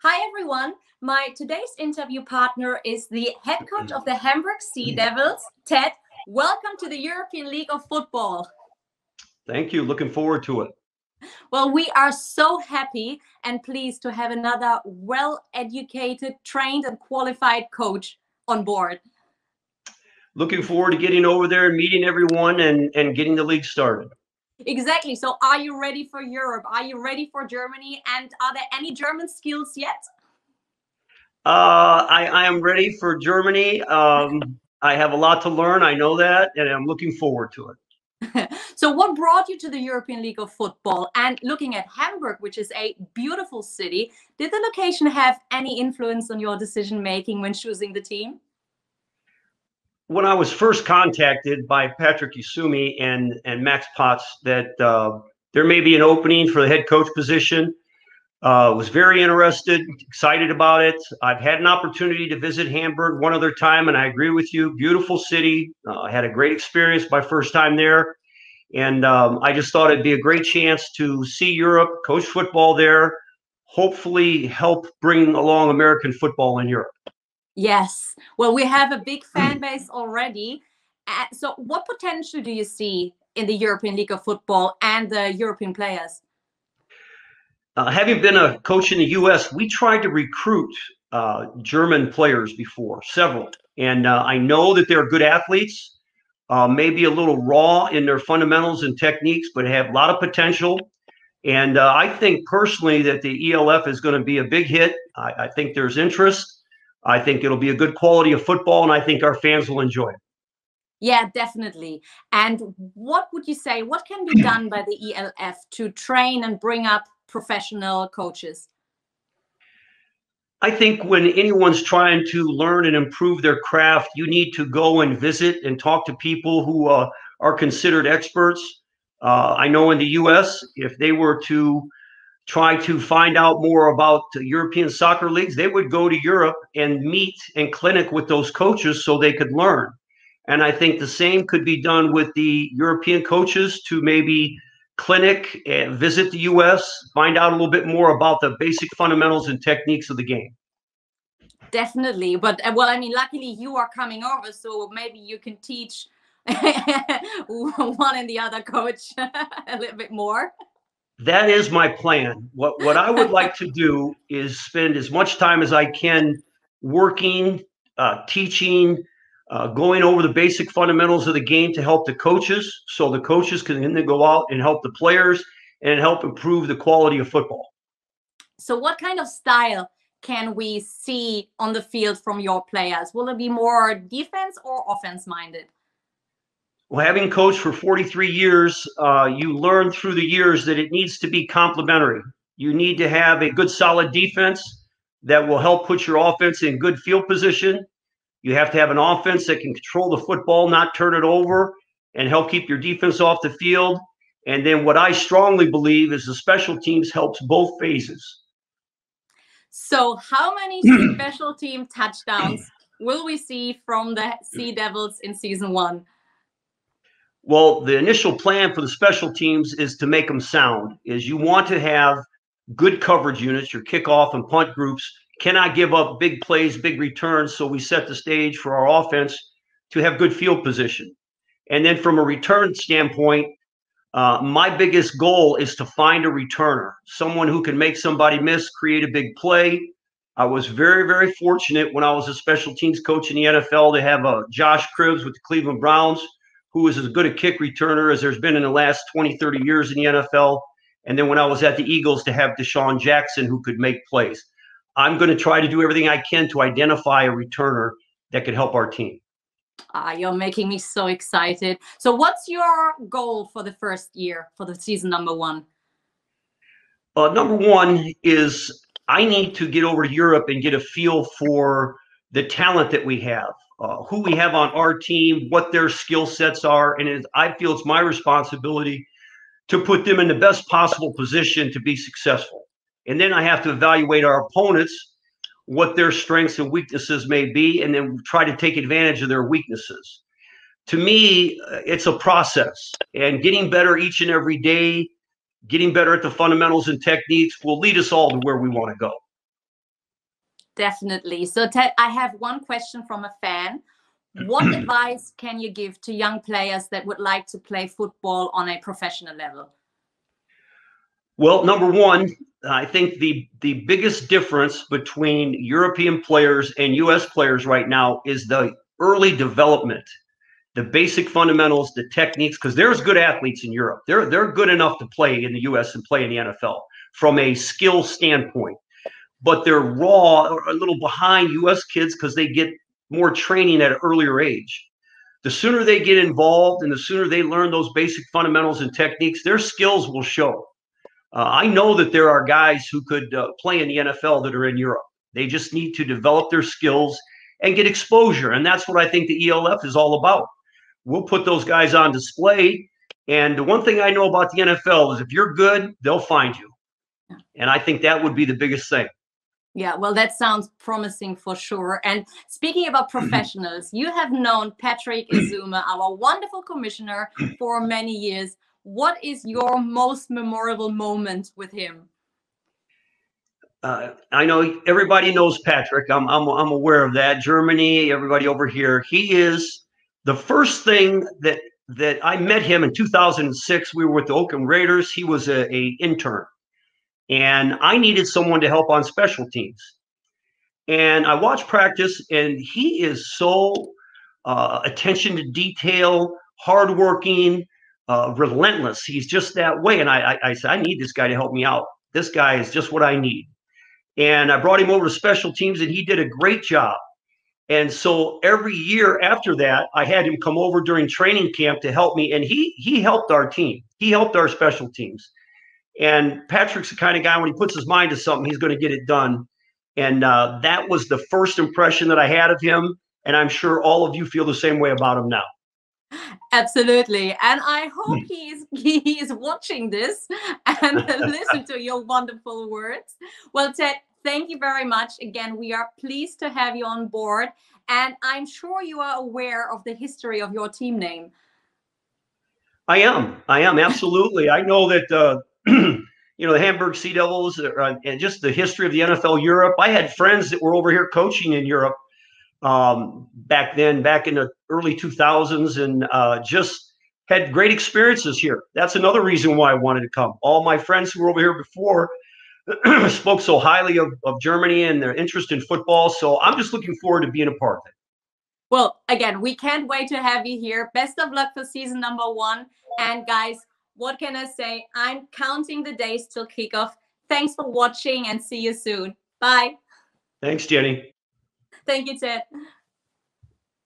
Hi everyone. My today's interview partner is the head coach of the Hamburg Sea Devils, Ted. Welcome to the European League of Football. Thank you. Looking forward to it. Well, we are so happy and pleased to have another well-educated, trained and qualified coach on board. Looking forward to getting over there and meeting everyone and getting the league started. Exactly. So are you ready for Europe? Are you ready for Germany? And are there any German skills yet? I am ready for Germany. I have a lot to learn. I know that, and I'm looking forward to it. So what brought you to the European League of Football? And looking at Hamburg, which is a beautiful city, did the location have any influence on your decision making when choosing the team? When I was first contacted by Patrick Yasumi and Max Potts that there may be an opening for the head coach position, was very interested, excited about it. I've had an opportunity to visit Hamburg one other time, and I agree with you. Beautiful city. I had a great experience my first time there. And I just thought it'd be a great chance to see Europe, coach football there, hopefully help bring along American football in Europe. Yes. Well, we have a big fan base already. So what potential do you see in the European League of Football and the European players? Having been a coach in the U.S., we tried to recruit German players before, several. And I know that they're good athletes, maybe a little raw in their fundamentals and techniques, but have a lot of potential. And I think personally that the ELF is going to be a big hit. I think there's interest. I think it'll be a good quality of football, and I think our fans will enjoy it. Yeah, definitely. And what would you say, what can be done by the ELF to train and bring up professional coaches? I think when anyone's trying to learn and improve their craft, you need to go and visit and talk to people who are considered experts. I know in the U.S., if they were to try to find out more about the European soccer leagues, they would go to Europe and meet and clinic with those coaches so they could learn. And I think the same could be done with the European coaches to maybe clinic and visit the U.S., find out a little bit more about the basic fundamentals and techniques of the game. Definitely. But well, I mean, luckily you are coming over, so maybe you can teach one and the other coach a little bit more. That is my plan. What I would like to do is spend as much time as I can working, teaching, going over the basic fundamentals of the game to help the coaches, so the coaches can then go out and help the players and help improve the quality of football. So what kind of style can we see on the field from your players? Will it be more defense or offense minded? Well, having coached for 43 years, you learn through the years that it needs to be complementary. You need to have a good, solid defense that will help put your offense in good field position. You have to have an offense that can control the football, not turn it over, and help keep your defense off the field. And then what I strongly believe is the special teams helps both phases. So how many special team touchdowns will we see from the Sea Devils in season 1? Well, the initial plan for the special teams is to make them sound. Is you want to have good coverage units, your kickoff and punt groups cannot give up big plays, big returns. So we set the stage for our offense to have good field position. And then from a return standpoint, my biggest goal is to find a returner, someone who can make somebody miss, create a big play. I was very, very fortunate when I was a special teams coach in the NFL to have Josh Cribbs with the Cleveland Browns, who is as good a kick returner as there's been in the last 20, 30 years in the NFL. And then when I was at the Eagles, to have Deshaun Jackson, who could make plays. I'm going to try to do everything I can to identify a returner that could help our team. You're making me so excited. So what's your goal for the first year, for the season number 1? Number 1 is I need to get over to Europe and get a feel for the talent that we have, who we have on our team, what their skill sets are. And I feel it's my responsibility to put them in the best possible position to be successful. And then I have to evaluate our opponents, what their strengths and weaknesses may be, and then try to take advantage of their weaknesses. To me, it's a process, and getting better each and every day, getting better at the fundamentals and techniques will lead us all to where we want to go. Definitely. So Ted, I have one question from a fan. What advice can you give to young players that would like to play football on a professional level? Well, number one, I think the biggest difference between European players and U.S. players right now is the early development, the basic fundamentals, the techniques, because there's good athletes in Europe. They're good enough to play in the U.S. and play in the NFL from a skill standpoint, but they're raw or a little behind U.S. kids because they get more training at an earlier age. The sooner they get involved and the sooner they learn those basic fundamentals and techniques, their skills will show. I know that there are guys who could play in the NFL that are in Europe. They just need to develop their skills and get exposure. And that's what I think the ELF is all about. We'll put those guys on display. And the one thing I know about the NFL is if you're good, they'll find you. And I think that would be the biggest thing. Yeah, well, that sounds promising for sure. And speaking about professionals, you have known Patrick Izuma, our wonderful commissioner, for many years. What is your most memorable moment with him? I know everybody knows Patrick. I'm aware of that. Germany, everybody over here. He is the first thing that I met him in 2006. We were with the Oakland Raiders. He was a intern, and I needed someone to help on special teams. And I watched practice, and he is so attention to detail, hardworking, relentless. He's just that way. And I said, I need this guy to help me out. This guy is just what I need. And I brought him over to special teams, and he did a great job. And so every year after that, I had him come over during training camp to help me. And he helped our team. He helped our special teams. And Patrick's the kind of guy, when he puts his mind to something, he's going to get it done. And that was the first impression that I had of him. And I'm sure all of you feel the same way about him now. Absolutely. And I hope he is watching this and listen to your wonderful words. Well, Ted, thank you very much. Again, we are pleased to have you on board. And I'm sure you are aware of the history of your team name. I am absolutely. I know that, the Hamburg Sea Devils and just the history of the NFL Europe. I had friends that were over here coaching in Europe back then, back in the early 2000s, and just had great experiences here. That's another reason why I wanted to come. All my friends who were over here before spoke so highly of Germany and their interest in football. So I'm just looking forward to being a part of it. Well, again, we can't wait to have you here. Best of luck for season #1. And guys, what can I say? I'm counting the days till kickoff. Thanks for watching and see you soon. Bye. Thanks, Jenny. Thank you, Ted.